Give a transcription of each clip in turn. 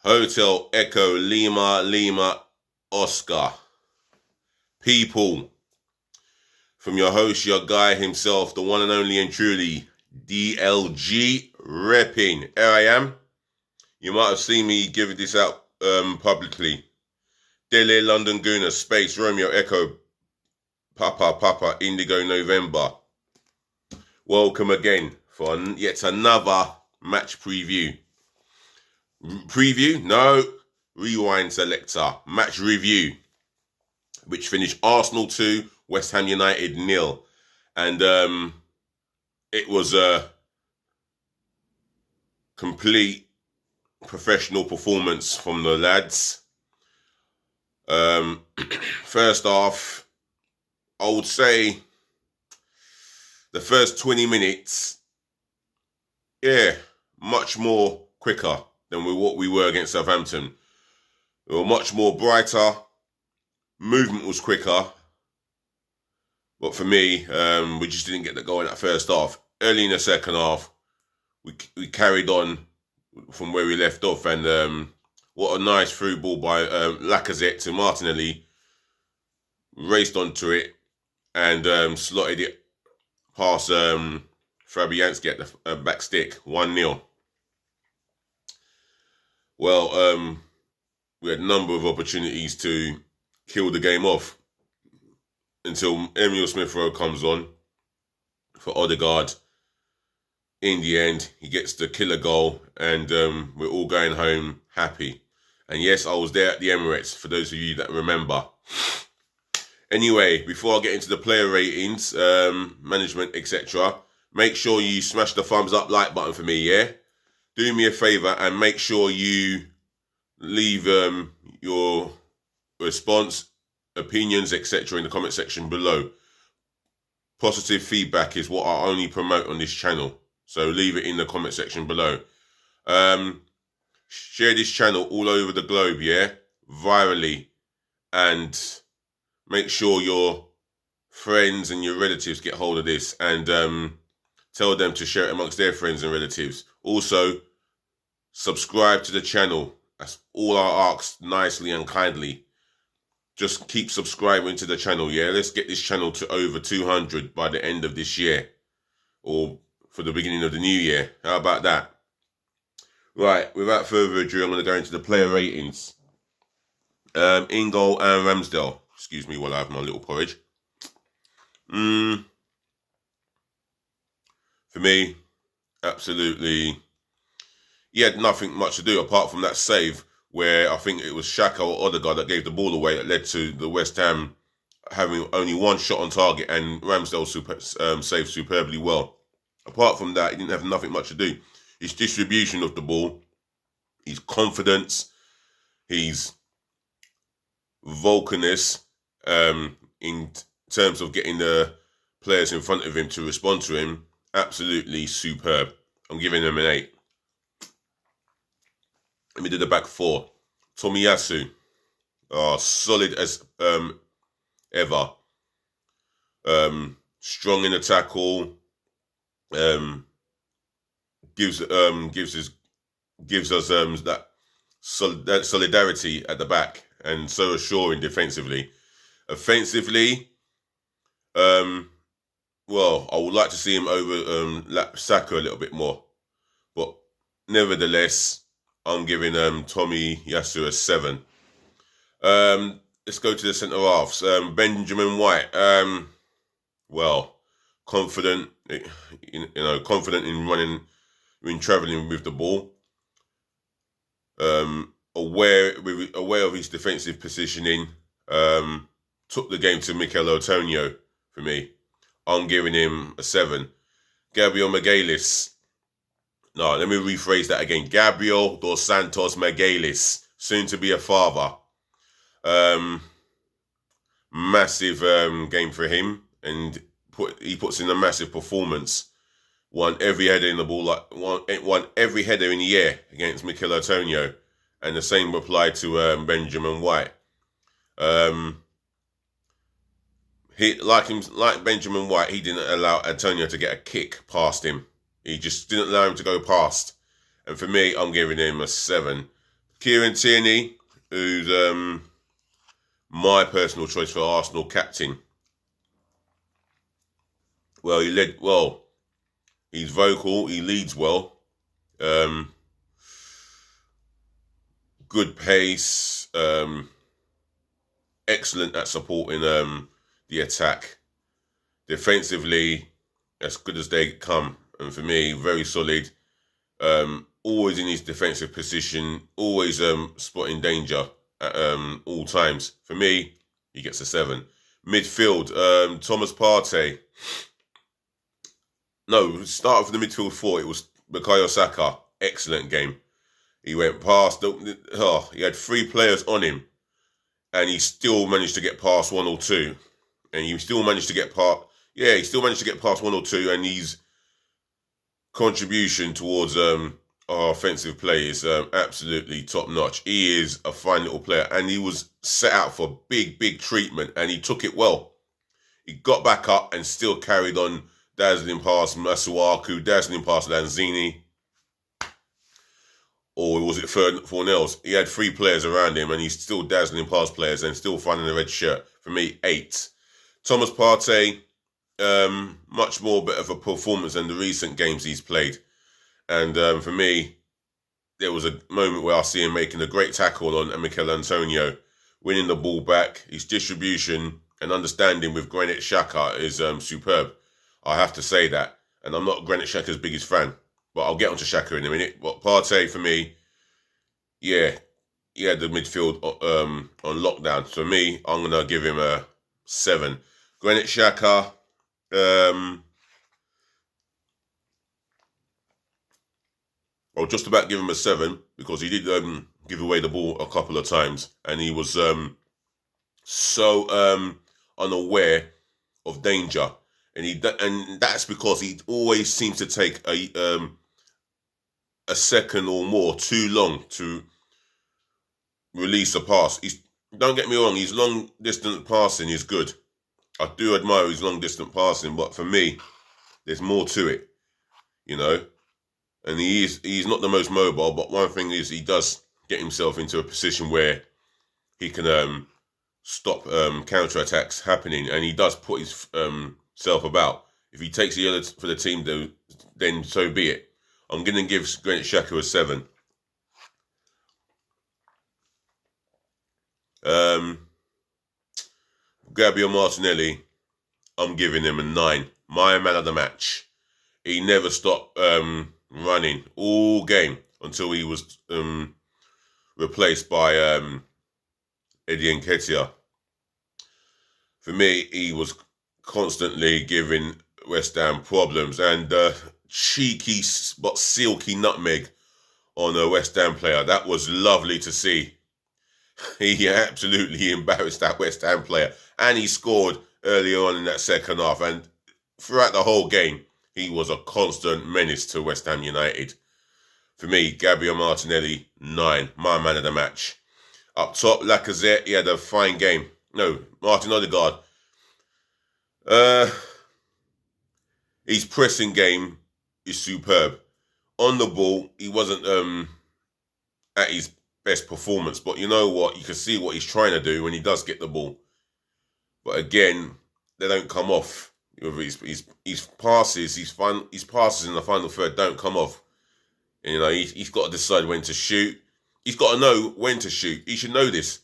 Hotel Echo Lima Lima Oscar. People, from your host, your guy himself, the one and only and truly, DLG repping. Here I am. You might have seen me give this out publicly. Delhi London Gooner Space Romeo Echo Papa Indigo November. Welcome again for yet another match preview. Preview? No. Rewind selector. Match review. Which finished Arsenal 2, West Ham United 0. And it was a complete professional performance from the lads. First off, I would say the first 20 minutes, much more quicker than what we were against Southampton. We were much more brighter. Movement was quicker. But for me, we just didn't get the goal in that first half. Early in the second half, we carried on from where we left off. And what a nice through ball by Lacazette to Martinelli. Raced onto it and slotted it past Fabianski at the back stick. 1-0. Well, we had a number of opportunities to kill the game off until Emile Smith-Rowe comes on for Odegaard. In the end, he gets the killer goal and we're all going home happy. And yes, I was there at the Emirates, for those of you that remember. Anyway, before I get into the player ratings, management, etc., make sure you smash the thumbs up like button for me, yeah? Do me a favour and make sure you leave your response, opinions, etc. in the comment section below. Positive feedback is what I only promote on this channel. So leave it in the comment section below. Share this channel all over the globe, yeah? Virally. And make sure your friends and your relatives get hold of this and tell them to share it amongst their friends and relatives. Also, subscribe to the channel. That's all I ask nicely and kindly. Just keep subscribing to the channel, yeah? Let's get this channel to over 200 by the end of this year. Or for the beginning of the new year. How about that? Right, without further ado, I'm going to go into the player ratings. In goal, and Ramsdale. Excuse me while I have my little porridge. For me, absolutely, he had nothing much to do apart from that save where I think it was Xhaka or Odegaard that gave the ball away that led to the West Ham having only one shot on target, and Ramsdale saved superbly well. Apart from that, he didn't have nothing much to do. His distribution of the ball, his confidence, his vocalness in terms of getting the players in front of him to respond to him, absolutely superb. I'm giving him an 8. Let me do the back four. Tomiyasu, solid as ever. Strong in the tackle. Gives us that solidarity at the back, and so assuring defensively. Offensively, well, I would like to see him over Saka a little bit more, but nevertheless, I'm giving Tomiyasu a 7. Let's go to the centre halves. Benjamin White. Well, confident. Confident in running, in travelling with the ball. Aware of his defensive positioning. Took the game to Mikel Antonio for me. I'm giving him a 7. Gabriel Magalhaes. No, let me rephrase that again. Gabriel dos Santos Magalhaes, soon to be a father. Massive game for him, and he puts in a massive performance. Won every header in the ball, won every header in the air against Mikel Antonio, and the same applied to Benjamin White. Like Benjamin White, he didn't allow Antonio to get a kick past him. He just didn't allow him to go past. And for me, I'm giving him a 7. Kieran Tierney, who's my personal choice for Arsenal captain. Well, he led well. He's vocal. He leads well. Good pace. Excellent at supporting the attack. Defensively, as good as they come. And for me, very solid. Always in his defensive position. Always spotting danger at all times. For me, he gets a 7. Midfield, Thomas Partey. No, start off the midfield 4. It was Bukayo Saka. Excellent game. He went past. He had 3 players on him, and he still managed to get past 1 or 2. And he still managed to get past. Yeah, he still managed to get past 1 or 2, and his contribution towards our offensive play is absolutely top notch. He is a fine little player, and he was set out for big treatment, and he took it well. He got back up and still carried on, dazzling past Masuaku, dazzling past Lanzini, or was it Fornells? He had 3 players around him, and he's still dazzling past players and still finding the red shirt. For me, 8. Thomas Partey, much more bit of a performance than the recent games he's played. And for me, there was a moment where I see him making a great tackle on Mikel Antonio, winning the ball back. His distribution and understanding with Granit Xhaka is superb. I have to say that. And I'm not Granit Xhaka's biggest fan, but I'll get onto Xhaka in a minute. But Partey, for me, yeah, he had the midfield on lockdown. So me, I'm going to give him a 7. Granit Xhaka, I'll just about give him a 7 because he did give away the ball a couple of times, and he was so unaware of danger, and that's because he always seems to take a second or more too long to release a pass. Don't get me wrong, his long distance passing is good. I do admire his long distance passing, but for me, there's more to it, you know. And he's not the most mobile, but one thing is he does get himself into a position where he can stop counter-attacks happening, and he does put his self about. If he takes the other for the team, then so be it. I'm going to give Granit Xhaka a 7. Gabriel Martinelli, I'm giving him a 9. My man of the match. He never stopped running all game until he was replaced by Eddie Nketiah. For me, he was constantly giving West Ham problems, and cheeky but silky nutmeg on a West Ham player. That was lovely to see. He absolutely embarrassed that West Ham player, and he scored earlier on in that second half, and throughout the whole game, he was a constant menace to West Ham United. For me, Gabriel Martinelli, 9. My man of the match. Up top, Lacazette, he had a fine game. No, Martin Odegaard. His pressing game is superb. On the ball, he wasn't at his best performance, but you know what? You can see what he's trying to do when he does get the ball. But again, they don't come off. His passes in the final third don't come off. And, you know, he's got to decide when to shoot. He's got to know when to shoot. He should know this.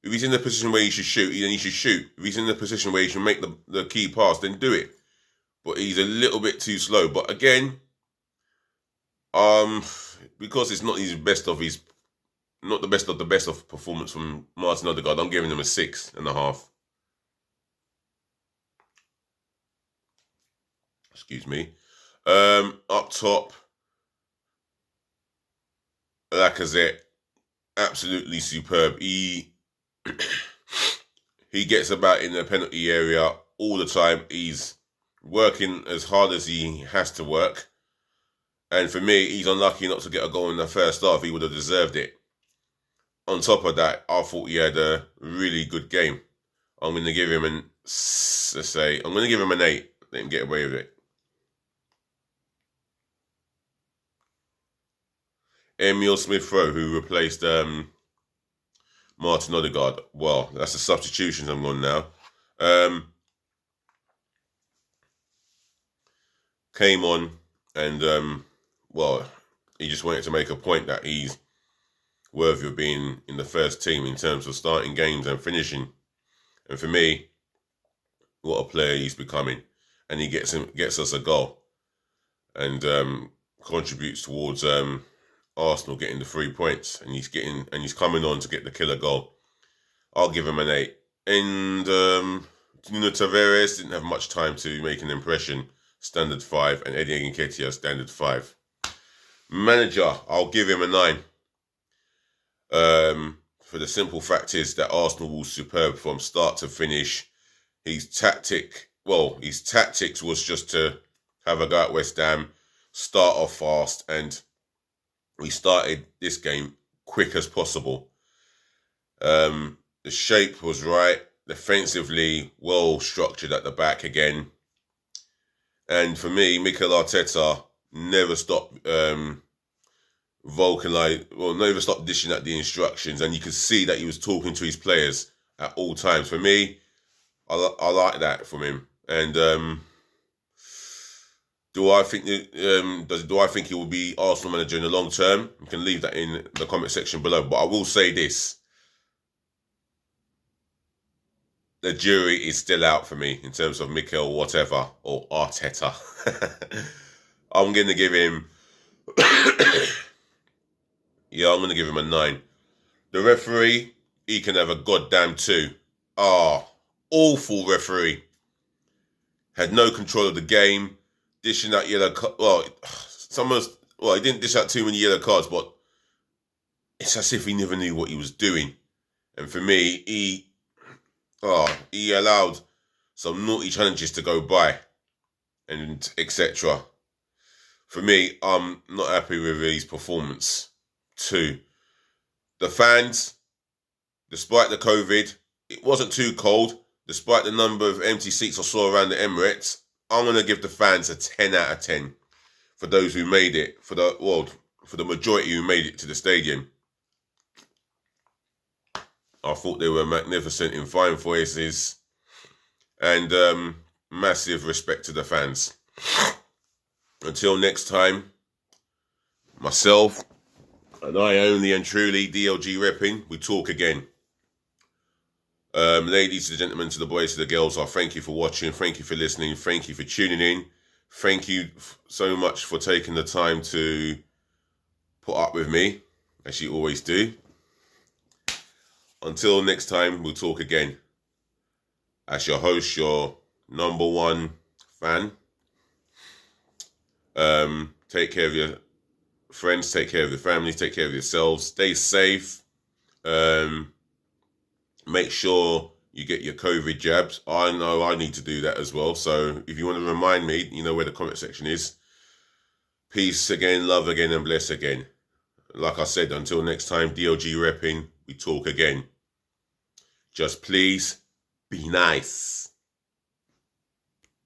If he's in the position where he should shoot, then he should shoot. If he's in the position where he should make the key pass, then do it. But he's a little bit too slow. But again, because it's not not the best of performance from Martin Odegaard, I'm giving him a 6.5. Excuse me. Up top, Lacazette, absolutely superb. He gets about in the penalty area all the time. He's working as hard as he has to work. And for me, he's unlucky not to get a goal in the first half. He would have deserved it. On top of that, I thought he had a really good game. I'm going to give him an 8. Let him get away with it. Emil Smith-Rowe, who replaced Martin Odegaard. Well, that's the substitutions I'm on now. Came on and, well, he just wanted to make a point that he's worthy of being in the first team in terms of starting games and finishing. And for me, what a player he's becoming. And he gets us a goal and contributes towards Arsenal getting the 3 points. And he's coming on to get the killer goal. I'll give him an 8. And Nuno Tavares didn't have much time to make an impression. Standard 5. And Eddie Nketiah, standard 5. Manager, I'll give him a 9. For the simple fact is that Arsenal was superb from start to finish. His tactics was just to have a go at West Ham, start off fast, and we started this game quick as possible. The shape was right, defensively well structured at the back again. And for me, Mikel Arteta never stopped never stopped dishing out the instructions, and you could see that he was talking to his players at all times. For me, I like that from him. And do I think he will be Arsenal manager in the long term? You can leave that in the comment section below. But I will say this: the jury is still out for me in terms of Mikel whatever or Arteta. I'm gonna give him. Yeah, I'm going to give him a 9. The referee, he can have a goddamn 2. Awful referee. Had no control of the game. Dishing out yellow cards. He didn't dish out too many yellow cards, but it's as if he never knew what he was doing. And for me, he allowed some naughty challenges to go by and etc. For me, I'm not happy with his performance. 2. The fans, despite the COVID, it wasn't too cold. Despite the number of empty seats I saw around the Emirates, I'm going to give the fans a 10 out of 10 for those who made it, for the majority who made it to the stadium. I thought they were magnificent in fine voices and massive respect to the fans. Until next time, myself, and I only and truly, DLG repping, we talk again. Ladies and gentlemen, to the boys, to the girls, I thank you for watching. Thank you for listening. Thank you for tuning in. Thank you so much for taking the time to put up with me, as you always do. Until next time, we'll talk again. As your host, your number one fan. Take care of your friends, take care of your families, take care of yourselves. Stay safe. Make sure you get your COVID jabs. I know I need to do that as well. So if you want to remind me, you know where the comment section is. Peace again, love again, and bless again. Like I said, until next time, DLG repping, we talk again. Just please be nice.